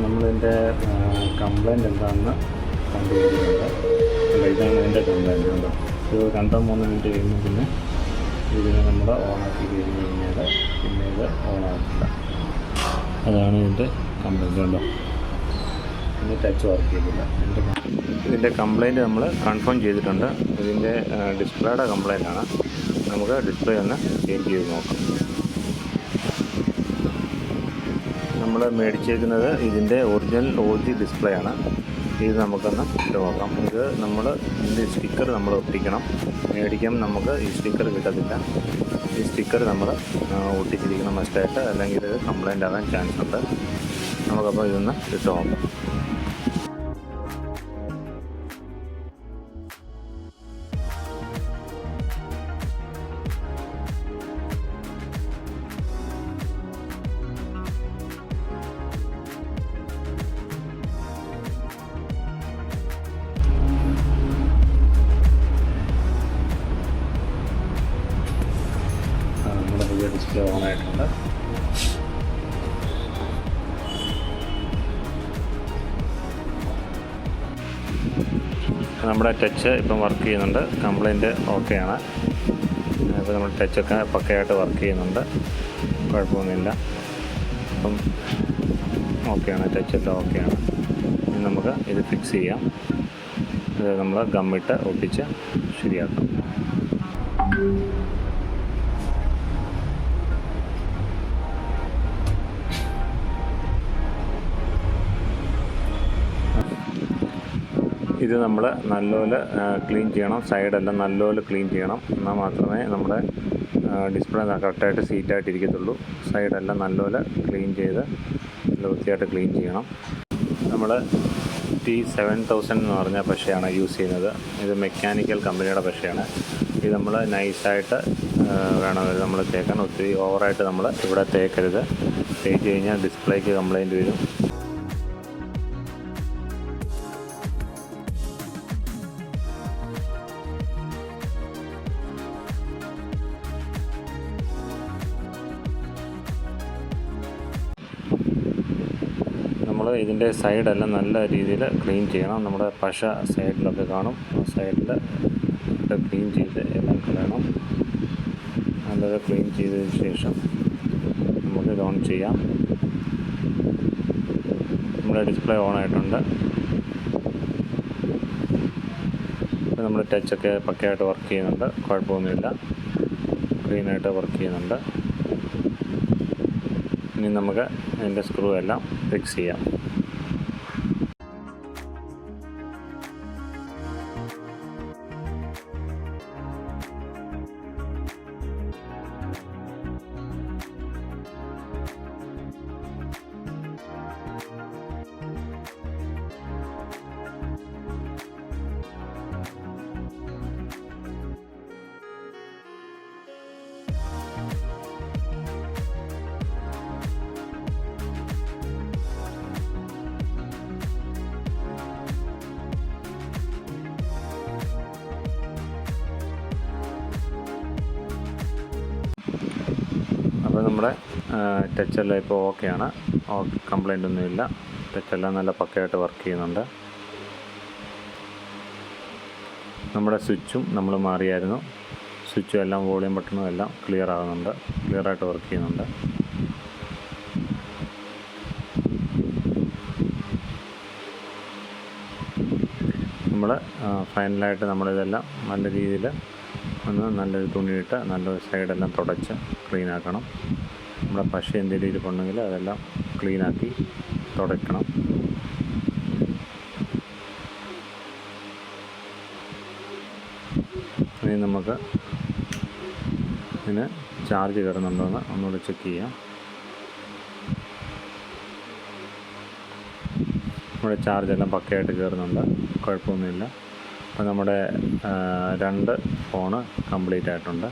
നമ്മളിതിൻ്റെ കംപ്ലൈൻറ്റ് എന്താണെന്ന് കണ്ടുപിടിക്കുന്നുണ്ട്. ഇതാണ് ഇതിൻ്റെ കംപ്ലൈൻറ്റ്. കണ്ടോ, ഒരു 2-3 മിനിറ്റ് കഴിയുമ്പോൾ പിന്നെ ഇതിനെ നമ്മൾ ഓണാക്കി കഴിഞ്ഞ് കഴിഞ്ഞാൽ പിന്നെ ഇത് ഓണാക്കില്ല. അതാണ് ഇതിൻ്റെ കംപ്ലൈൻറ്റ്. കണ്ടോ, ഇനി ടച്ച് വർക്ക് ചെയ്തില്ല. ഇതിൻ്റെ കംപ്ലൈൻറ്റ് നമ്മൾ കൺഫേം ചെയ്തിട്ടുണ്ട്. ഇതിൻ്റെ ഡിസ്പ്ലേയുടെ കംപ്ലൈൻറ്റാണ്. നമുക്ക് ഡിസ്പ്ലേ ഒന്ന് ചേഞ്ച് ചെയ്ത് നോക്കാം. നമ്മൾ മേടിച്ചേക്കുന്നത് ഇതിൻ്റെ ഒറിജിനൽ OG ഡിസ്പ്ലേ ആണ്. ഇത് നമുക്കൊന്ന് ഇട്ട് നോക്കാം. ഇത് ഇതിൻ്റെ സ്റ്റിക്കർ നമ്മൾ ഒട്ടിക്കണം. മേടിക്കുമ്പോൾ നമുക്ക് ഈ സ്റ്റിക്കർ കിട്ടത്തില്ല. ഈ സ്റ്റിക്കർ നമ്മൾ ഒട്ടിച്ചിരിക്കണം മസ്റ്റായിട്ട്, അല്ലെങ്കിൽ ഇത് കംപ്ലൈൻ്റ് ആകാൻ ചാൻസ് ഉണ്ട്. നമുക്കപ്പോൾ ഇതൊന്ന് ഇട്ട് നോക്കാം. ഡിസ്പ്ലേ ഓൺ ആയിട്ടുണ്ട്. നമ്മുടെ ടച്ച് ഇപ്പം വർക്ക് ചെയ്യുന്നുണ്ട്. കംപ്ലൈൻറ്റ് ഓക്കെയാണ്. ഇപ്പോൾ നമ്മുടെ ടച്ചൊക്കെ പക്കയായിട്ട് വർക്ക് ചെയ്യുന്നുണ്ട്. കുഴപ്പമൊന്നുമില്ല. അപ്പം ഓക്കെയാണ്, ടച്ചൊക്കെ ഓക്കെയാണ്. ഇനി നമുക്ക് ഇത് ഫിക്സ് ചെയ്യാം. ഇത് നമ്മൾ ഗമ്മിട്ട് ഒട്ടിച്ച് ശരിയാക്കാം. ഇത് നമ്മൾ നല്ലപോലെ ക്ലീൻ ചെയ്യണം. സൈഡെല്ലാം നല്ലപോലെ ക്ലീൻ ചെയ്യണം. എന്നാൽ മാത്രമേ നമ്മുടെ ഡിസ്പ്ലേ കറക്റ്റായിട്ട് സീറ്റായിട്ട് ഇരിക്കത്തുള്ളൂ. സൈഡെല്ലാം നല്ലപോലെ ക്ലീൻ ചെയ്ത് വൃത്തിയായിട്ട് ക്ലീൻ ചെയ്യണം. നമ്മൾ T7000 എന്ന് പറഞ്ഞ പശയാണ് യൂസ് ചെയ്യുന്നത്. ഇത് മെക്കാനിക്കൽ കമ്പനിയുടെ പശയാണ്. ഇത് നമ്മൾ നൈസായിട്ട് വേണം നമ്മൾ തേക്കാൻ. ഒത്തിരി ഓവറായിട്ട് നമ്മൾ ഇവിടെ തേക്കരുത്. തേച്ച് കഴിഞ്ഞാൽ ഡിസ്പ്ലേക്ക് കംപ്ലൈൻറ്റ് വരും. ഇതിൻ്റെ സൈഡെല്ലാം നല്ല രീതിയിൽ ക്ലീൻ ചെയ്യണം. നമ്മുടെ പശ സൈഡിലൊക്കെ കാണും. ആ സൈഡിൽ ക്ലീൻ ചെയ്ത് എല്ലാം കളയണം. നല്ലത് ക്ലീൻ ചെയ്തതിന് ശേഷം നമുക്ക് ഇത് ഓൺ ചെയ്യാം. നമ്മുടെ ഡിസ്പ്ലേ ഓൺ ആയിട്ടുണ്ട്. ഇപ്പോൾ നമ്മുടെ ടച്ചൊക്കെ പക്കയായിട്ട് വർക്ക് ചെയ്യുന്നുണ്ട്. കുഴപ്പമൊന്നുമില്ല. ക്ലീനായിട്ട് വർക്ക് ചെയ്യുന്നുണ്ട്. ഇനി നമുക്ക് അതിൻ്റെ സ്ക്രൂ എല്ലാം ഫിക്സ് ചെയ്യാം. അപ്പോൾ നമ്മുടെ ടച്ചെല്ലാം ഇപ്പോൾ ഓക്കെയാണ്. കംപ്ലൈൻ്റ് ഒന്നുമില്ല. ടച്ചെല്ലാം നല്ല പക്കയായിട്ട് വർക്ക് ചെയ്യുന്നുണ്ട്. നമ്മുടെ സ്വിച്ചും നമ്മൾ മാറിയായിരുന്നു. സ്വിച്ചും എല്ലാം വോളിയം ബട്ടണും എല്ലാം ക്ലിയർ ആകുന്നുണ്ട്. ക്ലിയറായിട്ട് വർക്ക് ചെയ്യുന്നുണ്ട്. നമ്മൾ ഫൈനലായിട്ട് നമ്മളിതെല്ലാം നല്ല രീതിയിൽ നല്ലൊരു തുണിയിട്ട് നല്ലൊരു സൈഡെല്ലാം തുടച്ച് ക്ലീനാക്കണം. നമ്മുടെ പശ എന്തെങ്കിലും ഇരിപ്പുണ്ടെങ്കിൽ അതെല്ലാം ക്ലീനാക്കി തുടയ്ക്കണം. ഇനി നമുക്ക് ഇതിന് ചാർജ് കയറുന്നുണ്ടോ എന്ന് ഒന്നുകൂടി ചെക്ക് ചെയ്യാം. നമ്മുടെ ചാർജെല്ലാം പക്കയായിട്ട് കയറുന്നുണ്ട്. കുഴപ്പമൊന്നുമില്ല. അപ്പോൾ നമ്മുടെ 2 ഫോണ് കംപ്ലീറ്റ് ആയിട്ടുണ്ട്.